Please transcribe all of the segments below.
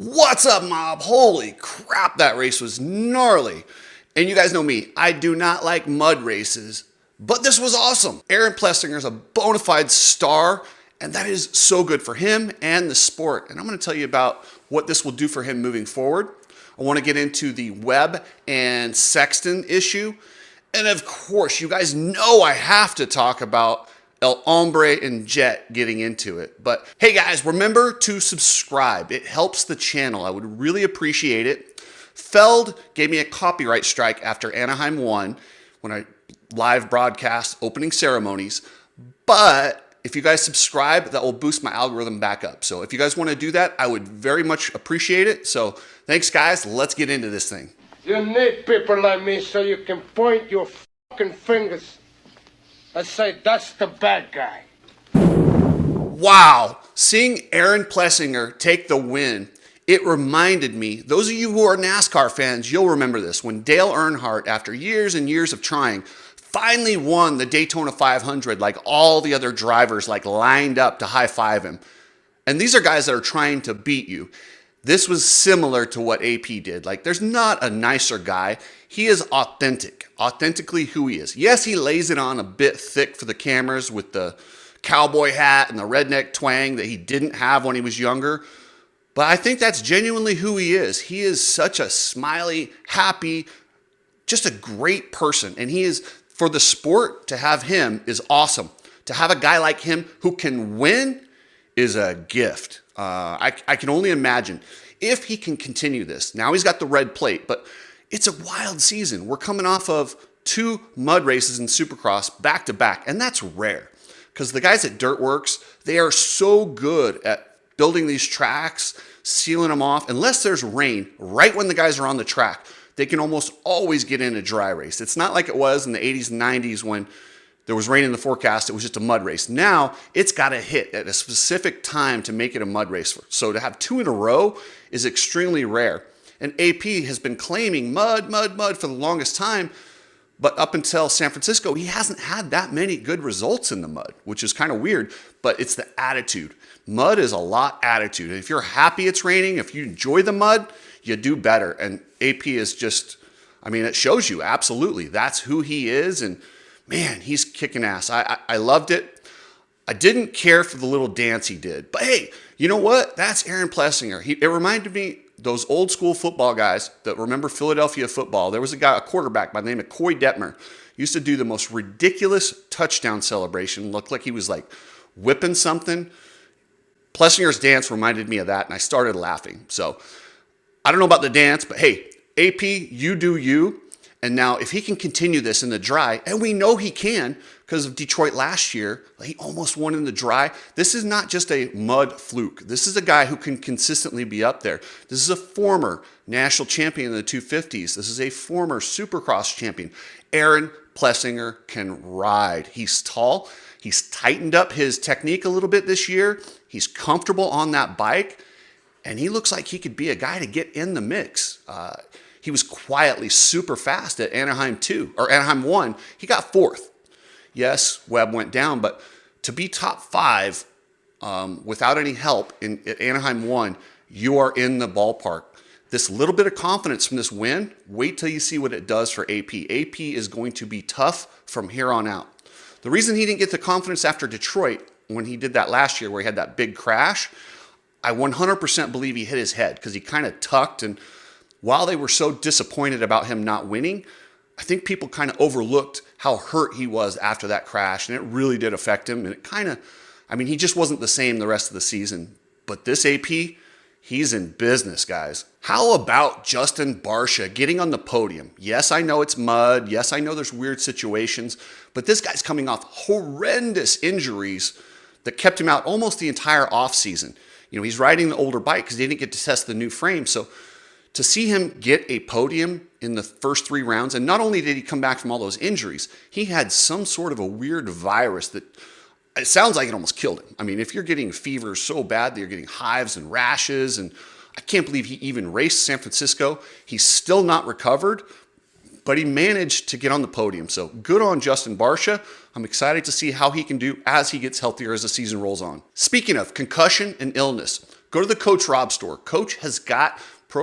What's up, mob? Holy crap, that race was gnarly. And you guys know me, I do not like mud races, but this was awesome. Aaron Plessinger is a bona fide star, and that is so good for him and the sport. And I'm gonna tell you about what this will do for him moving forward. I wanna get into the Webb and Sexton issue. And of course, you guys know I have to talk about El Hombre and Jett getting into it. But hey guys, remember to subscribe. It helps the channel. I would really appreciate it. Feld gave me a copyright strike after Anaheim won when I live broadcast opening ceremonies. But if you guys subscribe, that will boost my algorithm back up. So if you guys want to do that, I would very much appreciate it. So thanks guys, let's get into this thing. You need people like me so you can point your fucking fingers and say, that's the bad guy. Wow, seeing Aaron Plessinger take the win, it reminded me, those of you who are NASCAR fans, you'll remember this, when Dale Earnhardt, after years and years of trying, finally won the Daytona 500, like all the other drivers like lined up to high-five him. And these are guys that are trying to beat you. This was similar to what AP did. Like, there's not a nicer guy. He is authentic, authentically who he is. Yes, he lays it on a bit thick for the cameras with the cowboy hat and the redneck twang that he didn't have when he was younger. But I think that's genuinely who he is. He is such a smiley, happy, just a great person. And he is, for the sport, to have him is awesome. To have a guy like him who can win is a gift. I can only imagine if he can continue this. Now he's got the red plate, but it's a wild season. We're coming off of 2 mud races in Supercross back to back, and that's rare because the guys at Dirtworks, they are so good at building these tracks, sealing them off. Unless there's rain right when the guys are on the track, they can almost always get in a dry race. It's not like it was in the 80s and 90s when there was rain in the forecast, it was just a mud race. Now, it's got to hit at a specific time to make it a mud race. So to have 2 in a row is extremely rare. And AP has been claiming mud for the longest time, but up until San Francisco, he hasn't had that many good results in the mud, which is kind of weird, but it's the attitude. Mud is a lot attitude. If you're happy it's raining, if you enjoy the mud, you do better. And AP is just, I mean, it shows you, absolutely. That's who he is, and man, he's kicking ass. I loved it. I didn't care for the little dance he did. But hey, you know what? That's Aaron Plessinger. It reminded me those old school football guys that remember Philadelphia football. There was a quarterback by the name of Coy Detmer, used to do the most ridiculous touchdown celebration. Looked like he was like whipping something. Plessinger's dance reminded me of that, and I started laughing. So I don't know about the dance, but hey, AP, you do you. And now if he can continue this in the dry, and we know he can because of Detroit last year, he almost won in the dry. This is not just a mud fluke. This is a guy who can consistently be up there. This is a former national champion in the 250s. This is a former Supercross champion. Aaron Plessinger can ride. He's tall. He's tightened up his technique a little bit this year. He's comfortable on that bike, and he looks like he could be a guy to get in the mix. He was quietly super fast at Anaheim 2, or Anaheim 1. He got 4th. Yes, Webb went down, but to be top 5 without any help at Anaheim 1, you are in the ballpark. This little bit of confidence from this win, wait till you see what it does for AP. AP is going to be tough from here on out. The reason he didn't get the confidence after Detroit, when he did that last year where he had that big crash, I 100% believe he hit his head because he kind of tucked, and while they were so disappointed about him not winning, I think people kind of overlooked how hurt he was after that crash, and it really did affect him. And it kind of, I mean, he just wasn't the same the rest of the season. But this AP, he's in business, guys. How about Justin Barcia getting on the podium? Yes, I know it's mud. Yes, I know there's weird situations. But this guy's coming off horrendous injuries that kept him out almost the entire offseason. You know, he's riding the older bike because he didn't get to test the new frame. So to see him get a podium in the first 3 rounds, and not only did he come back from all those injuries, he had some sort of a weird virus that it sounds like it almost killed him. I mean, if you're getting fever so bad that you're getting hives and rashes, and I can't believe he even raced San Francisco. He's still not recovered, but he managed to get on the podium. So good on Justin Barcia. I'm excited to see how he can do as he gets healthier as the season rolls on. Speaking of concussion and illness, Go to the Coach Rob store. Coach has got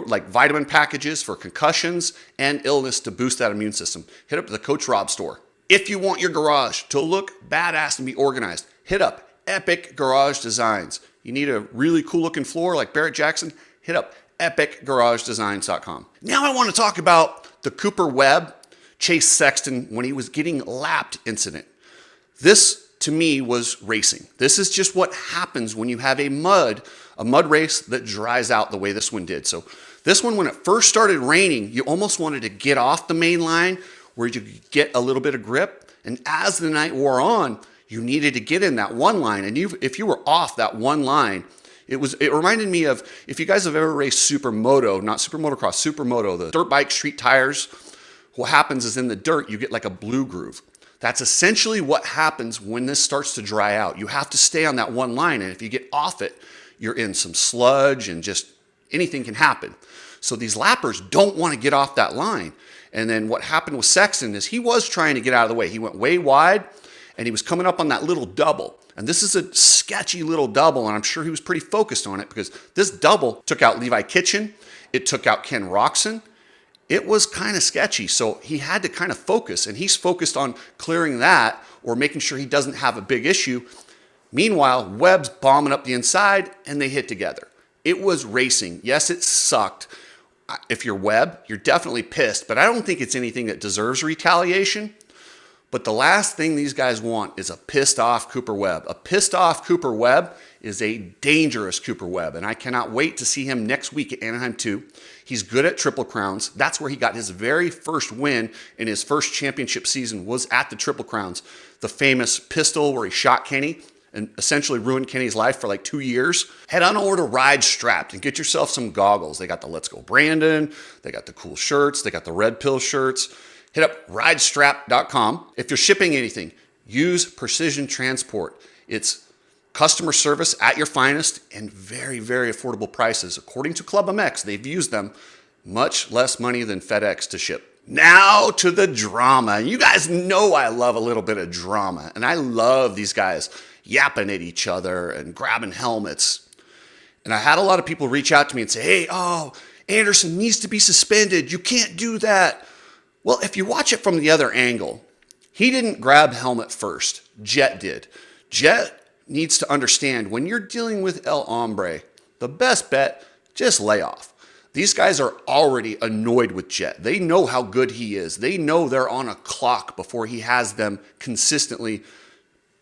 like vitamin packages for concussions and illness to boost that immune system. Hit up the Coach Rob store. If you want your garage to look badass and be organized, hit up Epic Garage Designs. You need a really cool looking floor like Barrett Jackson, hit up epicgaragedesigns.com. Now I want to talk about the Cooper Webb Chase Sexton when he was getting lapped incident. This to me was racing. This is just what happens when you have a mud race that dries out the way this one did. So this one, when it first started raining, you almost wanted to get off the main line where you could get a little bit of grip. And as the night wore on, you needed to get in that one line. And if you were off that one line, it reminded me of, if you guys have ever raced Supermoto, not Super Motocross, Supermoto, the dirt bike street tires, what happens is in the dirt, you get like a blue groove. That's essentially what happens when this starts to dry out. You have to stay on that one line, and if you get off it, you're in some sludge and just anything can happen. So these lappers don't want to get off that line. And then what happened with Sexton is he was trying to get out of the way. He went way wide, and he was coming up on that little double. And this is a sketchy little double, and I'm sure he was pretty focused on it because this double took out Levi Kitchen. It took out Ken Roxon. It was kind of sketchy, so he had to kind of focus, and he's focused on clearing that or making sure he doesn't have a big issue. Meanwhile, Webb's bombing up the inside, and they hit together. It was racing. Yes, it sucked. If you're Webb, you're definitely pissed, but I don't think it's anything that deserves retaliation. But the last thing these guys want is a pissed off Cooper Webb. A pissed off Cooper Webb is a dangerous Cooper Webb, and I cannot wait to see him next week at Anaheim 2. He's good at Triple Crowns. That's where he got his very first win in his first championship season, was at the Triple Crowns. The famous pistol where he shot Kenny and essentially ruined Kenny's life for like 2 years. Head on over to Ride Strapped and get yourself some goggles. They got the Let's Go Brandon, they got the cool shirts, they got the Red Pill shirts. Hit up ridestrap.com. If you're shipping anything, use Precision Transport. It's customer service at your finest and very, very affordable prices. According to Club MX, they've used them, much less money than FedEx to ship. Now to the drama. You guys know I love a little bit of drama, and I love these guys yapping at each other and grabbing helmets. And I had a lot of people reach out to me and say, hey, Anderson needs to be suspended. You can't do that. Well, if you watch it from the other angle, he didn't grab helmet first. Jett did. Jett needs to understand when you're dealing with El Hombre, the best bet, just lay off. These guys are already annoyed with Jett. They know how good he is. They know they're on a clock before he has them consistently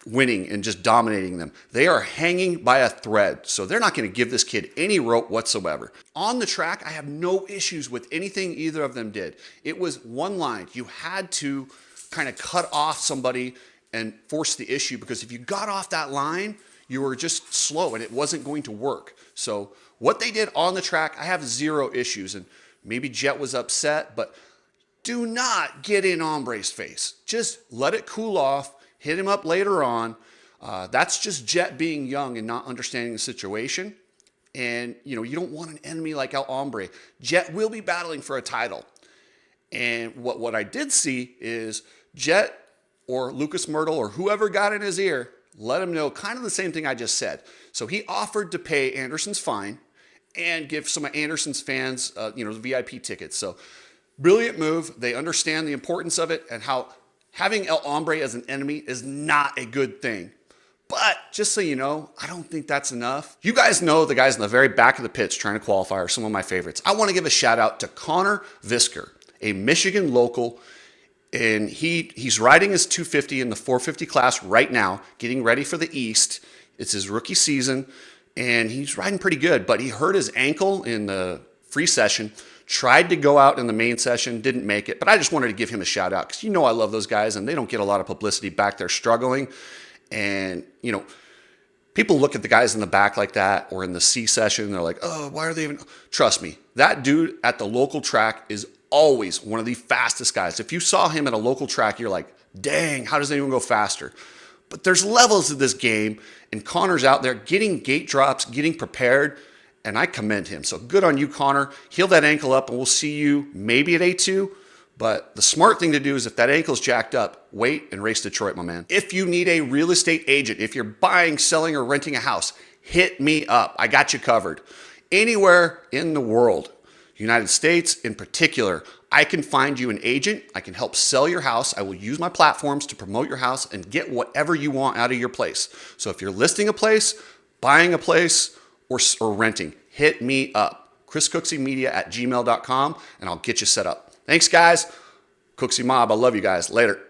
winning and just dominating them. They are hanging by a thread, so they're not going to give this kid any rope whatsoever. On the track, I have no issues with anything either of them did. It was one line. You had to kind of cut off somebody and force the issue, because if you got off that line, you were just slow and it wasn't going to work. So what they did on the track, I have zero issues, and maybe Jett was upset, but do not get in Hombre's face. Just let it cool off. Hit him up later on. That's just Jett being young and not understanding the situation. And, you don't want an enemy like El Hombre. Jett will be battling for a title. And what I did see is Jett or Lucas Myrtle or whoever got in his ear, let him know kind of the same thing I just said. So he offered to pay Anderson's fine and give some of Anderson's fans, the VIP tickets. So brilliant move. They understand the importance of it and how having El Hombre as an enemy is not a good thing. But just so you know, I don't think that's enough. You guys know the guys in the very back of the pits trying to qualify are some of my favorites. I want to give a shout out to Connor Visker, a Michigan local, and he's riding his 250 in the 450 class right now, getting ready for the East. It's his rookie season, and he's riding pretty good, but he hurt his ankle in the free session. Tried to go out in the main session, didn't make it, but I just wanted to give him a shout out because I love those guys and they don't get a lot of publicity back there struggling. And, people look at the guys in the back like that or in the C session and they're like, oh, why are they even? Trust me, that dude at the local track is always one of the fastest guys. If you saw him at a local track, you're like, dang, how does anyone go faster? But there's levels of this game, and Connor's out there getting gate drops, getting prepared. And I commend him. So good on you, Connor. Heal that ankle up, and we'll see you maybe at A2. But the smart thing to do is if that ankle's jacked up, wait and race Detroit, my man. If you need a real estate agent, if you're buying, selling, or renting a house, hit me up. I got you covered. Anywhere in the world, United States in particular, I can find you an agent. I can help sell your house. I will use my platforms to promote your house and get whatever you want out of your place. So if you're listing a place, buying a place, or renting, hit me up. chriscookseymedia@gmail.com, and I'll get you set up. Thanks, guys. Cooksey Mob, I love you guys. Later.